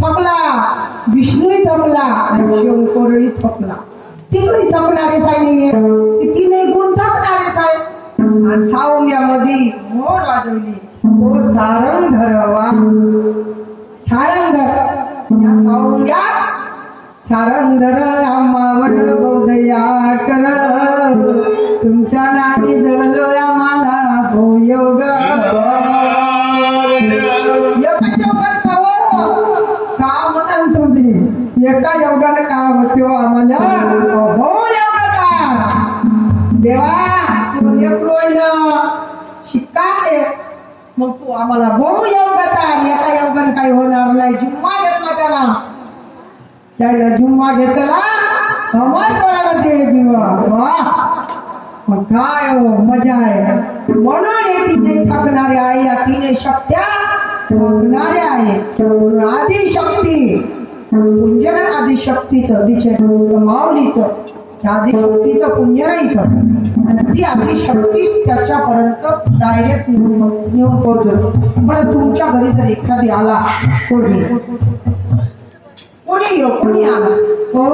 थकला, विष्णूही थकला आणि शंकरही थकला. तिघही थकणारे साई तीनही गुण थकणारेच आहे. आणि सावंग्यामध्ये मोर वाजवली तो सारंगधर वा सारंगधर. या सावंग्यात सारंगधर आम्हावर बौद्धया कर, तुमच्या नामी जळलो आम्हाला भोयोग. एका योगाने का होतो आम्हाला हो योगाचा देवा. तू शिक्का मग तू आम्हाला बहु योगाचा. एका योगाने काही होणार नाही. जुम्मा घेतला त्याला जुम्मा घेतला अमर करायला दे जीवा. वा मग काय हो मजा आहे. म्हणून हे तिने थकणारे आहे. या तिने शक्त्या थकणारे आहेत. आदिशक्ती पुंजन आदिशक्तीचं विजय माऊलीचं आदिशक्तीचं पुंजन इथं आणि ती आदिशक्ती त्याच्यापर्यंत डायरेक्ट नेऊन पोहोचलो. बरं तुमच्या घरी जर एखादी आला कोणी कोणी कोणी आला हो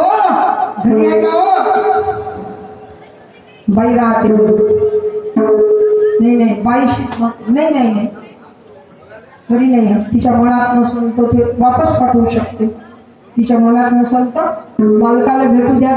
घरी आहे का हो बाई राहते नाही बाईशी नाही नाही नाही घरी नाही. तिच्या मनात नसून तो ते वापस पाठवू शकते. तिच्या मनात नसेल तर मालकाला भेटू द्या.